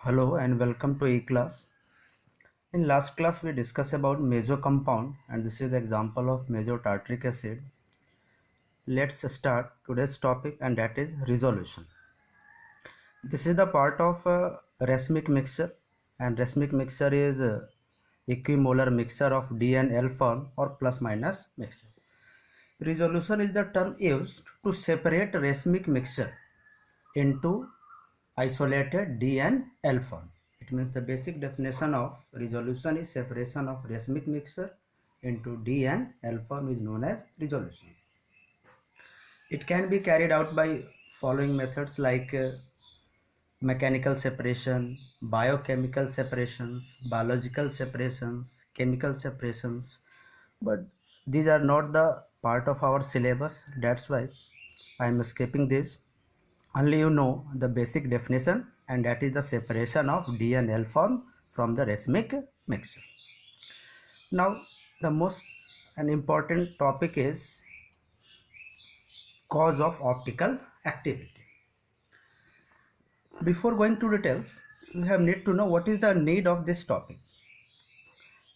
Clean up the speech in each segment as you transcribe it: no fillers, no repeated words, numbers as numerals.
Hello and welcome to E-class. In last class we discussed about meso compound and this is the example of mesotartric acid. Let's start today's topic and that is resolution. This is the part of racemic mixture and racemic mixture is equimolar mixture of D and L form or plus minus mixture. Resolution is the term used to separate racemic mixture into isolated D and L form. It means the basic definition of resolution is separation of racemic mixture into D and L form is known as resolution. It can be carried out by following methods like mechanical separation, biochemical separations, biological separations, chemical separations, but these are not the part of our syllabus. That's why I am skipping this. Only you know the basic definition and that is the separation of D and L form from the racemic mixture. Now the most and important topic is cause of optical activity. Before going to details, we have need to know what is the need of this topic.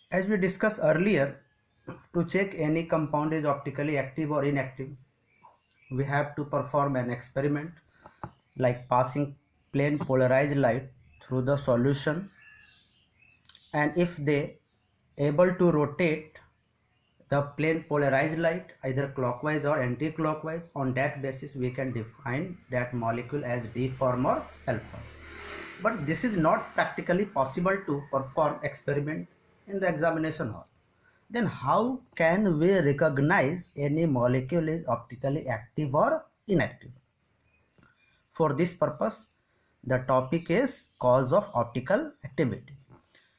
As we discussed earlier, to check any compound is optically active or inactive, we have to perform an experiment like passing plain polarized light through the solution, and if they able to rotate the plane polarized light either clockwise or anti-clockwise, on that basis we can define that molecule as D form or L form. But this is not practically possible to perform experiment in the examination hall. Then how can we recognize any molecule is optically active or inactive? For this purpose, the topic is cause of optical activity.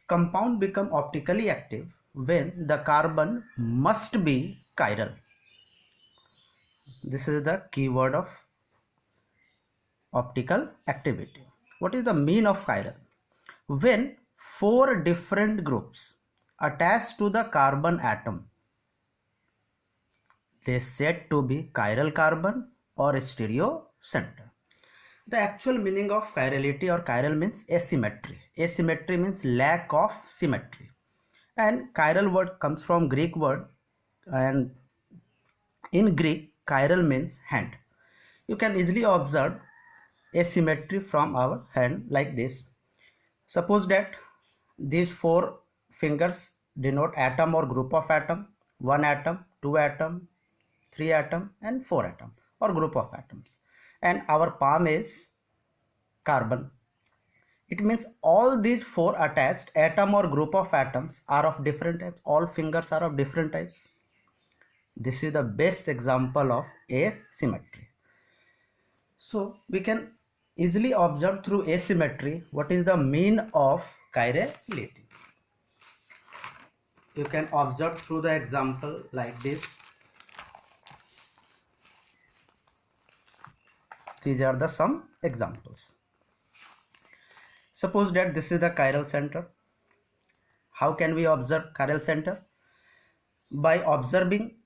Compound become optically active when the carbon must be chiral. This is the keyword of optical activity. What is the mean of chiral? When four different groups attached to the carbon atom, they said to be chiral carbon or stereo center. The actual meaning of chirality or chiral means asymmetry. Asymmetry means lack of symmetry. And chiral word comes from Greek word, and in Greek chiral means hand. You can easily observe asymmetry from our hand like this. Suppose that these four fingers denote atom or group of atom, one atom, two atom, three atom and four atom or group of atoms, and our palm is carbon. It means all these four attached atom or group of atoms are of different types. All fingers are of different types. This is the best example of asymmetry. So we can easily observe through asymmetry what is the mean of chirality. You can observe through the example like this. These are the some examples. Suppose that this is the chiral center. How can we observe chiral center? By observing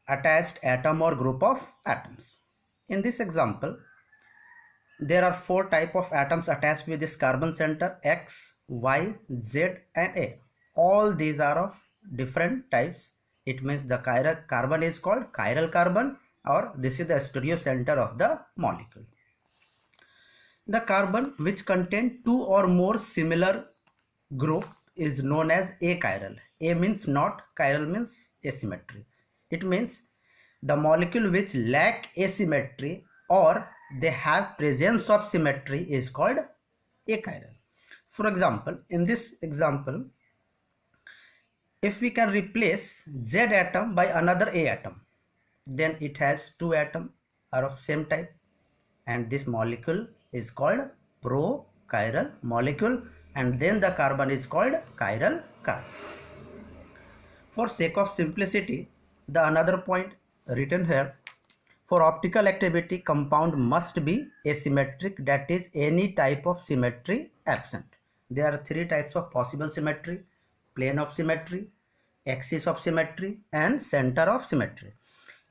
attached atom or group of atoms. In this example, there are four type of atoms attached with this carbon center: X, Y, Z and A. All these are of different types. It means the chiral carbon is called chiral carbon, or this is the stereo center of the molecule. The carbon which contain two or more similar group is known as achiral. A means not, chiral means asymmetry. It means the molecule which lack asymmetry or they have presence of symmetry is called achiral. For example, in this example, if we can replace Z atom by another A atom, then it has two atoms are of same type, and this molecule is called pro-chiral molecule, and then the carbon is called chiral carbon. For sake of simplicity, the another point written here: for optical activity, compound must be asymmetric, that is any type of symmetry absent. There are three types of possible symmetry: plane of symmetry, axis of symmetry and center of symmetry.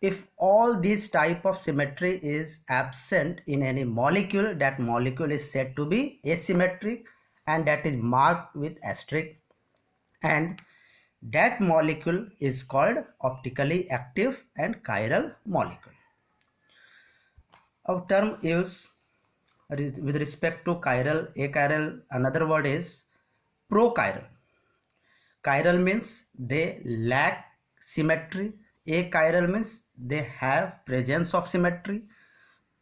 If all these type of symmetry is absent in any molecule, that molecule is said to be asymmetric, and that is marked with asterisk, and that molecule is called optically active and chiral molecule. Our term used with respect to chiral, achiral, another word is prochiral. Chiral means they lack symmetry. Achiral means they have presence of symmetry.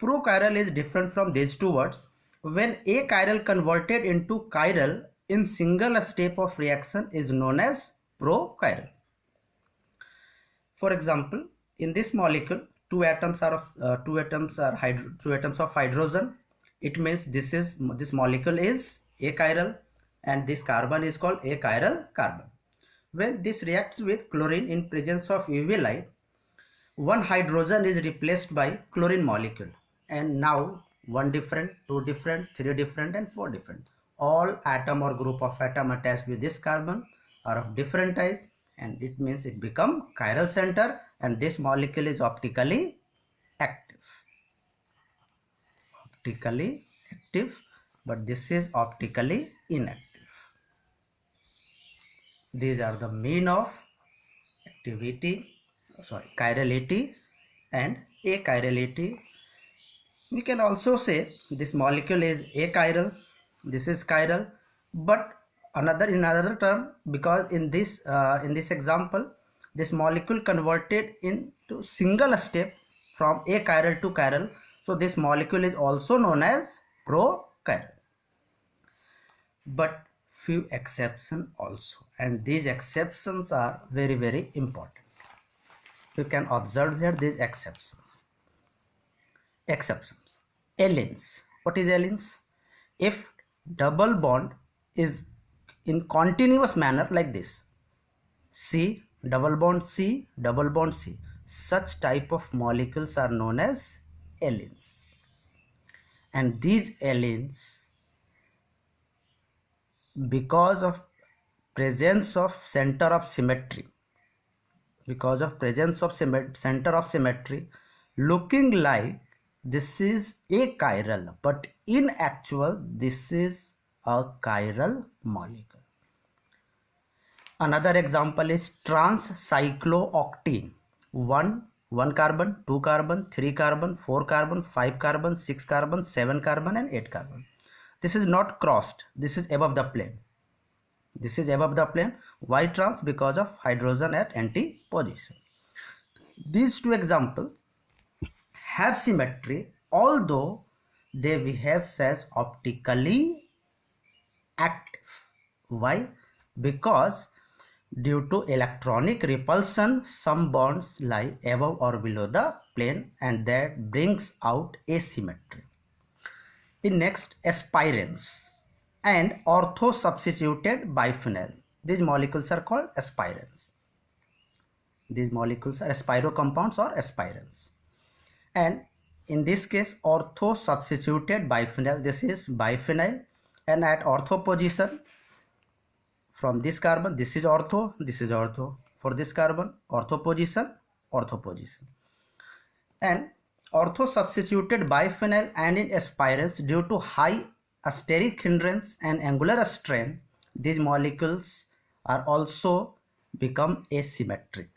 Prochiral is different from these two words. When achiral converted into chiral in single step of reaction is known as prochiral. For example, in this molecule, two atoms of hydrogen. It means this molecule is achiral, and this carbon is called achiral carbon. When this reacts with chlorine in presence of UV light, one hydrogen is replaced by chlorine molecule, and now one different, two different, three different, and four different. All atom or group of atom attached with this carbon are of different type, and it means it become chiral center, and this molecule is optically active. Optically active, but this is optically inactive. These are the mean of chirality and achirality. We can also say this molecule is achiral, this is chiral, but in another term, because in this example, this molecule converted into single step from achiral to chiral, so this molecule is also known as prochiral. But few exceptions also, and these exceptions are very, very important. You can observe here these exceptions. Allenes. What is allenes? If double bond is in continuous manner like this, C, double bond C, double bond C, such type of molecules are known as allenes. And these allenes, because of presence of center of symmetry, looking like this is achiral, but in actual this is a chiral molecule. Another example is trans-cyclooctene. 1 carbon, 2 carbon, 3 carbon, 4 carbon, 5 carbon, 6 carbon, 7 carbon, and 8 carbon. This is not crossed, this is above the plane. Why trans? Because of hydrogen at anti-position. These two examples have symmetry, although they behave as optically active. Why? Because due to electronic repulsion, some bonds lie above or below the plane, and that brings out asymmetry. In next, aspirins and ortho-substituted biphenyl. These molecules are called aspirins. These molecules are aspiro compounds or aspirins. And in this case, ortho-substituted biphenyl. This is biphenyl, and at ortho position, from this carbon, this is ortho, this is ortho. For this carbon, ortho position. And ortho-substituted biphenyl and in aspirins, due to high steric hindrance and angular strain, these molecules are also become asymmetric,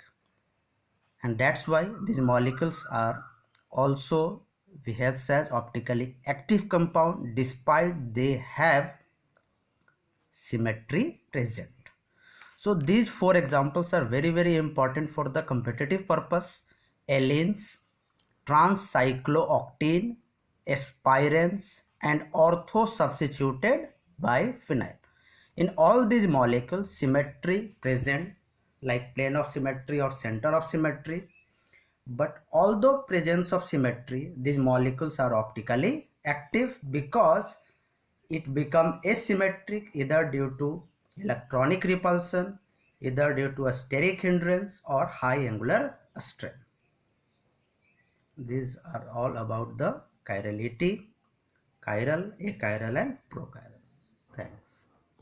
and that's why these molecules are also behaves as optically active compound despite they have symmetry present. So these four examples are very, very important for the competitive purpose: allenes, trans-cyclooctene, aspirins, and ortho-substituted biphenyl. In all these molecules, symmetry present, like plane of symmetry or center of symmetry. But although presence of symmetry, these molecules are optically active because it become asymmetric either due to electronic repulsion, either due to a steric hindrance or high angular strain. These are all about the chirality, chiral, achiral, and prochiral. Thanks.